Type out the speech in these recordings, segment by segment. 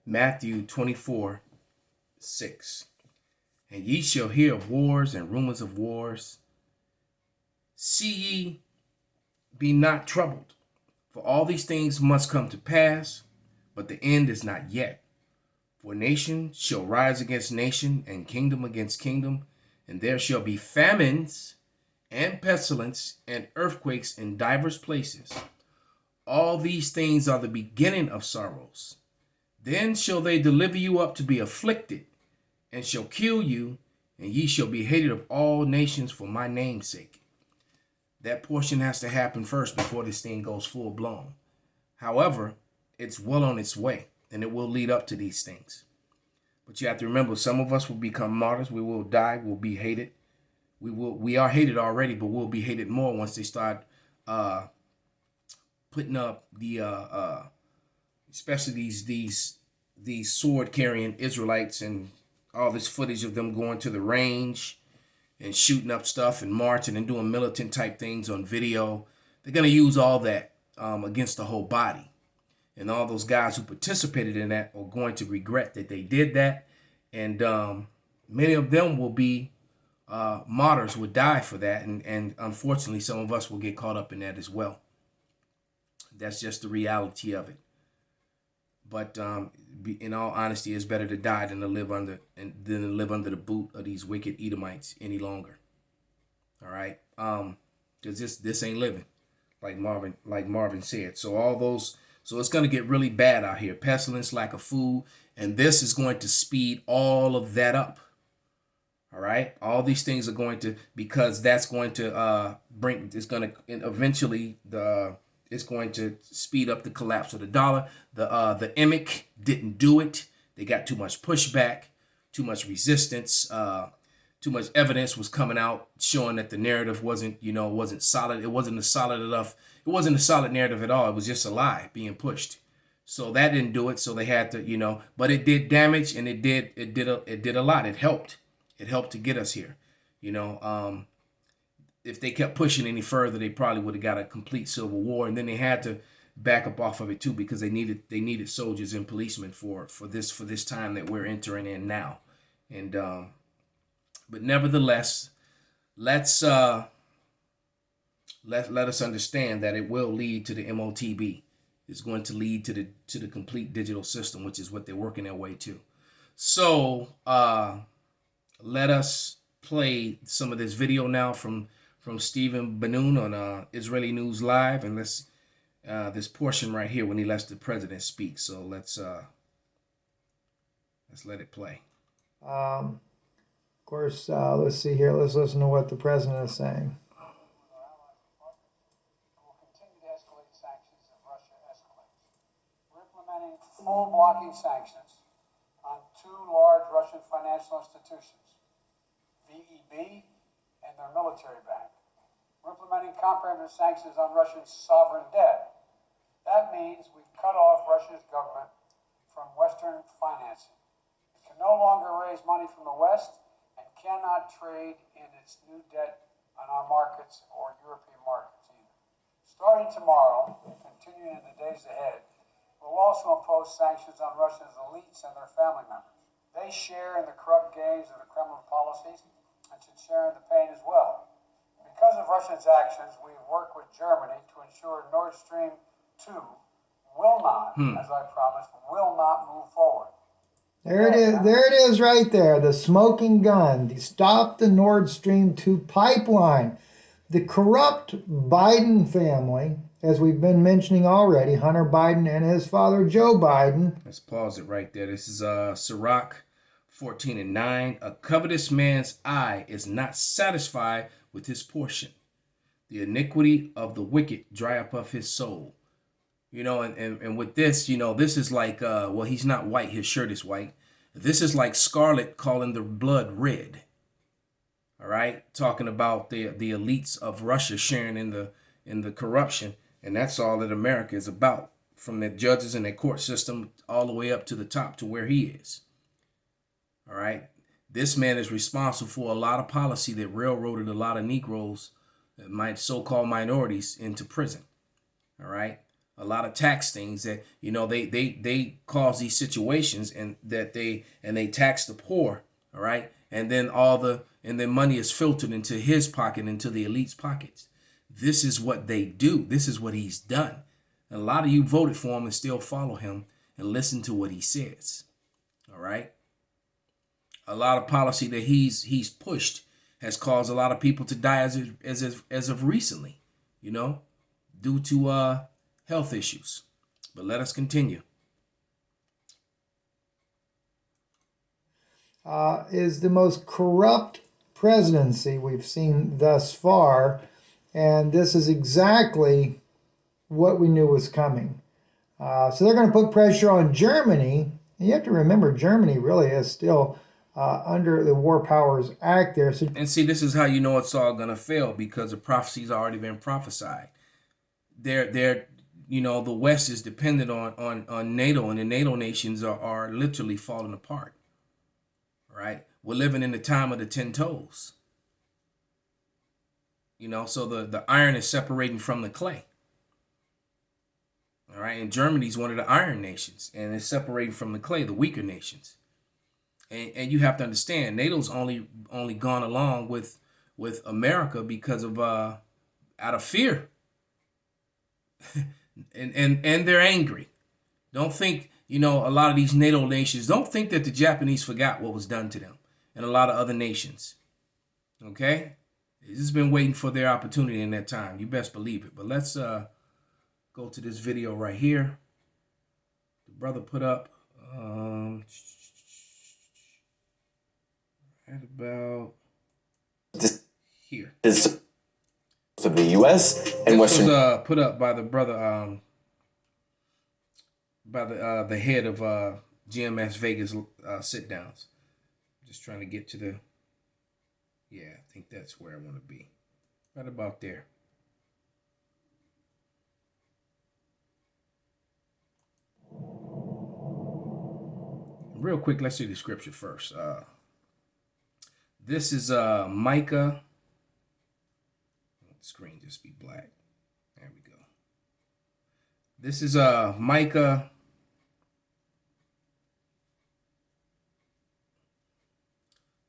Matthew 24:6. And ye shall hear of wars and rumors of wars. See ye, be not troubled, for all these things must come to pass, but the end is not yet. For nation shall rise against nation, and kingdom against kingdom, and there shall be famines and pestilence and earthquakes in divers places. All these things are the beginning of sorrows. Then shall they deliver you up to be afflicted, and shall kill you, and ye shall be hated of all nations for my name's sake. That portion has to happen first before this thing goes full blown. However, it's well on its way, and it will lead up to these things. But you have to remember, some of us will become martyrs. We will die. We'll be hated. We are hated already, but we'll be hated more once they start putting up the especially these sword carrying Israelites and all this footage of them going to the range and shooting up stuff and marching and doing militant type things on video. They're going to use all that against the whole body. And all those guys who participated in that are going to regret that they did that. And many of them will be martyrs, would die for that. And unfortunately, some of us will get caught up in that as well. That's just the reality of it. But in all honesty, it's better to die than to live under the boot of these wicked Edomites any longer. All right, because this ain't living, like Marvin said. So it's gonna get really bad out here. Pestilence, lack of food, and this is going to speed all of that up. All right, all these things are going to, because that's going to it's going to eventually it's going to speed up the collapse of the dollar. The EMIC didn't do it. They got too much pushback, too much resistance, too much evidence was coming out showing that the narrative wasn't solid. It wasn't a solid enough. It wasn't a solid narrative at all. It was just a lie being pushed. So that didn't do it. So they had to, but it did damage, and it did a lot. It helped. It helped to get us here. If they kept pushing any further, they probably would have got a complete civil war, and then they had to back up off of it too, because they needed soldiers and policemen for this time that we're entering in now. And but nevertheless, let us understand that it will lead to the MOTB. It's going to lead to the complete digital system, which is what they're working their way to. So let us play some of this video now from Stephen Ben-Nun on Israeli News Live, and let's this portion right here when he lets the president speak. So let's let it play. Of course, let's see here. Let's listen to what the president is saying. Will continue to escalate sanctions if Russia escalates. We're implementing full blocking sanctions on two large Russian financial institutions, VEB and their military bank. We're implementing comprehensive sanctions on Russia's sovereign debt. That means we've cut off Russia's government from Western financing. It can no longer raise money from the West and cannot trade in its new debt on our markets or European markets either. Starting tomorrow and continuing in the days ahead, we'll also impose sanctions on Russia's elites and their family members. They share in the corrupt gains of the Kremlin policies and should share in the pain as well. Because of Russia's actions, we've worked with Germany to ensure Nord Stream 2 will not, as I promised, will not move forward. There it is. There it is right there. The smoking gun. Stop the Nord Stream 2 pipeline. The corrupt Biden family, as we've been mentioning already, Hunter Biden and his father, Joe Biden. Let's pause it right there. This is Sirach 14:9. A covetous man's eye is not satisfied with his portion. The iniquity of the wicked dry up of his soul. And with this, this is like, well, he's not white. His shirt is white. This is like Scarlet calling the blood red. All right. Talking about the elites of Russia sharing in the corruption. And that's all that America is about, from the judges and their court system all the way up to the top to where he is. All right. This man is responsible for a lot of policy that railroaded a lot of Negroes, so-called minorities, into prison. All right. a lot of tax things that, you know, they cause these situations, and that they tax the poor, all right? And then money is filtered into his pocket, into the elite's pockets. This is what they do. This is what he's done. And a lot of you voted for him and still follow him and listen to what he says. All right? A lot of policy that he's pushed has caused a lot of people to die as of recently, you know, due to health issues. But let us continue. Is the most corrupt presidency we've seen thus far, and this is exactly what we knew was coming. So they're going to put pressure on Germany. And you have to remember, Germany really is still under the War Powers Act there. So, and see, this is how you know it's all going to fail, because the prophecy's already been prophesied. They're you know, the West is dependent on NATO, and the NATO nations are literally falling apart. Right? We're living in the time of the 10 toes. You know, so the iron is separating from the clay. All right, and Germany's one of the iron nations, and it's separating from the clay, the weaker nations. And you have to understand, NATO's only gone along with America because of out of fear. and they're angry. Don't think, you know, a lot of these NATO nations, don't think that the Japanese forgot what was done to them, and a lot of other nations. Okay? They've just been waiting for their opportunity in that time. You best believe it. But let's go to this video right here. The brother put up right about here. This of the U.S. and this Western. Was put up by the brother, by the head of GMS Vegas sit downs. Just trying to get to the. Yeah, I think that's where I want to be. Right about there. Real quick, let's see the scripture first. This is Micah. The screen just be black. There we go. This is Micah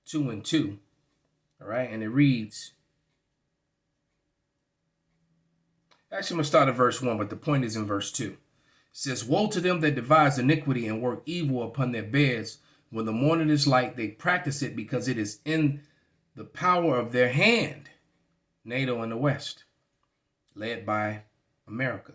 2:2. All right, and it reads. Actually, I'm going to start at verse 1, but the point is in verse 2. It says, "Woe to them that devise iniquity and work evil upon their beds. When the morning is light, they practice it because it is in the power of their hand." NATO and the West, led by America.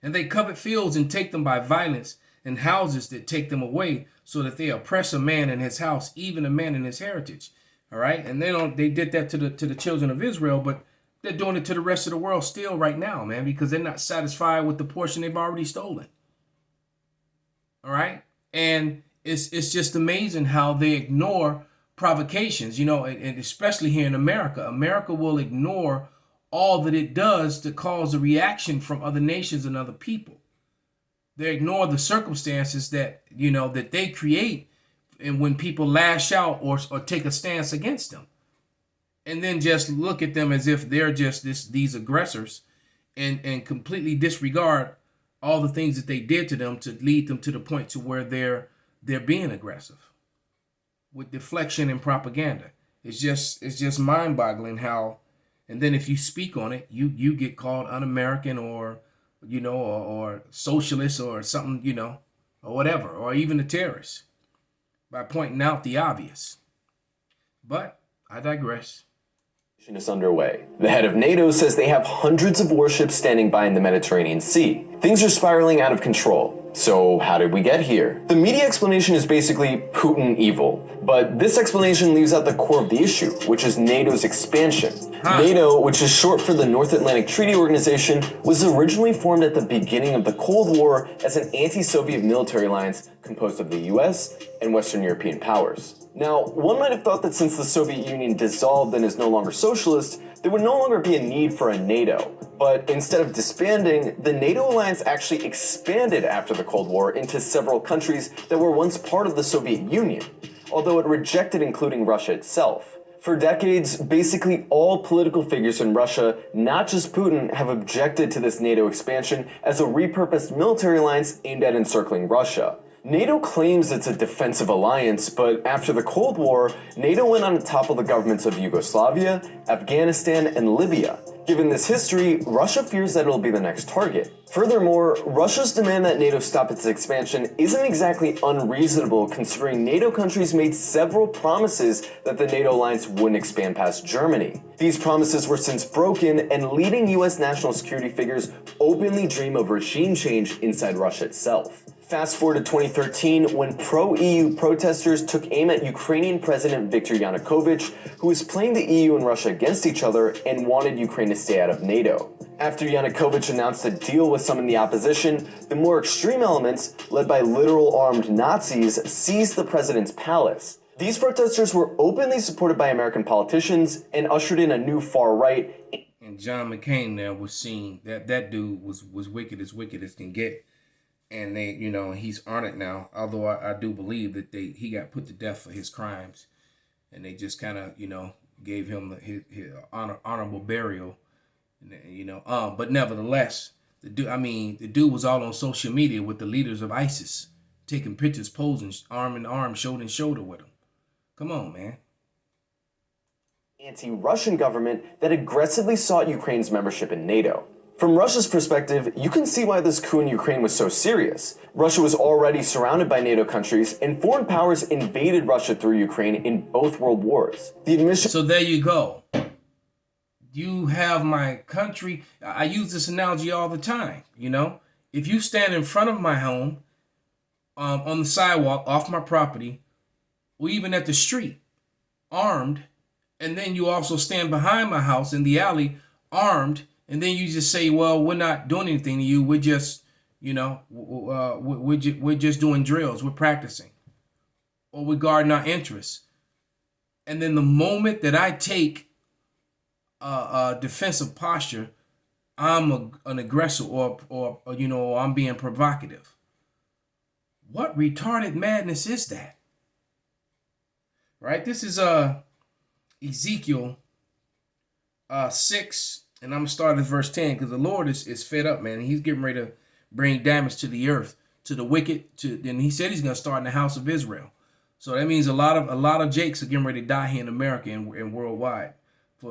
"And they covet fields and take them by violence, and houses that take them away, so that they oppress a man in his house, even a man in his heritage." All right, and they did that to the children of Israel, but they're doing it to the rest of the world still right now, man, because they're not satisfied with the portion they've already stolen. All right, and it's just amazing how they ignore provocations, you know, and especially here in America. America will ignore all that it does to cause a reaction from other nations and other people. They ignore the circumstances that, you know, that they create, and when people lash out or take a stance against them, and then just look at them as if they're just these aggressors, and completely disregard all the things that they did to them to lead them to the point to where they're being aggressive with deflection and propaganda. It's just mind-boggling how, and then if you speak on it, you get called un-American, or, you know, or socialist or something, you know, or whatever, or even a terrorist, by pointing out the obvious. But I digress. Is underway. The head of NATO says they have hundreds of warships standing by in the Mediterranean Sea. Things are spiraling out of control. So how did we get here? The media explanation is basically Putin evil, but this explanation leaves out the core of the issue, which is NATO's expansion. NATO, which is short for the North Atlantic Treaty Organization, was originally formed at the beginning of the Cold War as an anti-Soviet military alliance composed of the US and Western European powers. Now, one might have thought that since the Soviet Union dissolved and is no longer socialist, there would no longer be a need for a NATO. But instead of disbanding, the NATO alliance actually expanded after the Cold War into several countries that were once part of the Soviet Union, although it rejected including Russia itself. For decades, basically all political figures in Russia, not just Putin, have objected to this NATO expansion as a repurposed military alliance aimed at encircling Russia. NATO claims it's a defensive alliance, but after the Cold War, NATO went on to topple the governments of Yugoslavia, Afghanistan, and Libya. Given this history, Russia fears that it'll be the next target. Furthermore, Russia's demand that NATO stop its expansion isn't exactly unreasonable, considering NATO countries made several promises that the NATO alliance wouldn't expand past Germany. These promises were since broken, and leading US national security figures openly dream of regime change inside Russia itself. Fast forward to 2013, when pro-EU protesters took aim at Ukrainian President Viktor Yanukovych, who was playing the EU and Russia against each other and wanted Ukraine to stay out of NATO. After Yanukovych announced a deal with some in the opposition, the more extreme elements, led by literal armed Nazis, seized the president's palace. These protesters were openly supported by American politicians and ushered in a new far right. And John McCain there was seen, that dude was wicked as can get. And they, he's honored now. Although I do believe that he got put to death for his crimes, and they just kind of, gave him his honorable burial, But nevertheless, the dude was all on social media with the leaders of ISIS, taking pictures, posing arm in arm, shoulder to shoulder with them. Come on, man. Anti-Russian government that aggressively sought Ukraine's membership in NATO. From Russia's perspective, you can see why this coup in Ukraine was so serious. Russia was already surrounded by NATO countries, and foreign powers invaded Russia through Ukraine in both world wars. So there you go. You have my country. I use this analogy all the time. If you stand in front of my home, on the sidewalk, off my property, or even at the street, armed, and then you also stand behind my house in the alley, armed, and then you just say, well, we're not doing anything to you. We're just, we're just doing drills. We're practicing. Or we're guarding our interests. And then the moment that I take a defensive posture, I'm an aggressor or I'm being provocative. What retarded madness is that? Right? This is Ezekiel 6. And I'm going to start at verse 10 because the Lord is fed up, man. And he's getting ready to bring damage to the earth, to the wicked. And he said he's going to start in the house of Israel. So that means a lot of Jakes are getting ready to die here in America and worldwide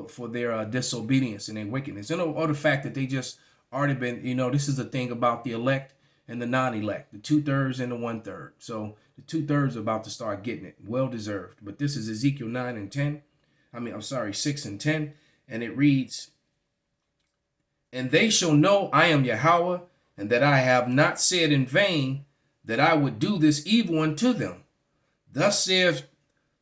for their disobedience and their wickedness. And or the fact that they just already been, this is the thing about the elect and the non-elect, the 2/3 and the 1/3. So the 2/3 are about to start getting it. Well deserved. But this is Ezekiel 6 and 10. And it reads, and they shall know I am Yahweh, and that I have not said in vain that I would do this evil unto them. Thus saith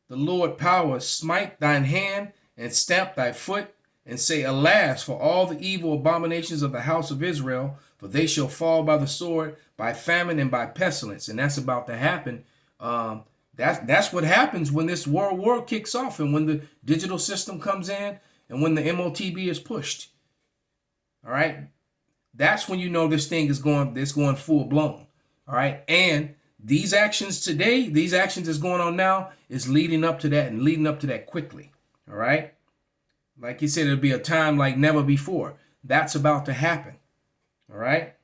the Lord power, smite thine hand, and stamp thy foot, and say, alas, for all the evil abominations of the house of Israel, for they shall fall by the sword, by famine, and by pestilence. And that's about to happen. That's what happens when this world war kicks off, and when the digital system comes in, and when the MOTB is pushed. All right, that's when this thing is going full blown. All right, and these actions today, these actions that's going on now is leading up to that and leading up to that quickly. All right, like he said, it'll be a time like never before. That's about to happen. All right.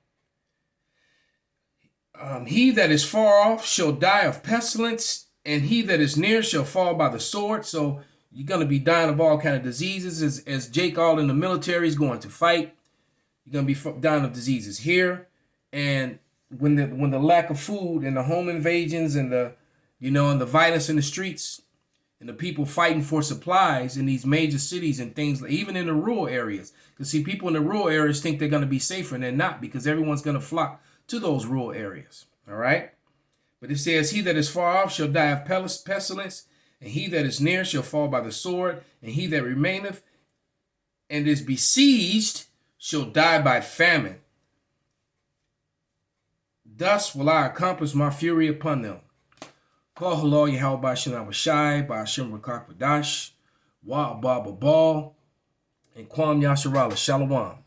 He that is far off shall die of pestilence, and he that is near shall fall by the sword. So you're going to be dying of all kind of diseases as Jake all in the military is going to fight. You're going to be dying of diseases here. And when the lack of food and the home invasions and the violence in the streets and the people fighting for supplies in these major cities and things, even in the rural areas. Because see, people in the rural areas think they're going to be safer and they're not, because everyone's going to flock to those rural areas. All right. But it says, he that is far off shall die of pestilence, and he that is near shall fall by the sword, and he that remaineth and is besieged shall die by famine. Thus will I accomplish my fury upon them. Call halal Yahweh Bashan Abashai, Bashim Rakak Badash, Wa Abba Babal, and Kwam Yasharala Shalom.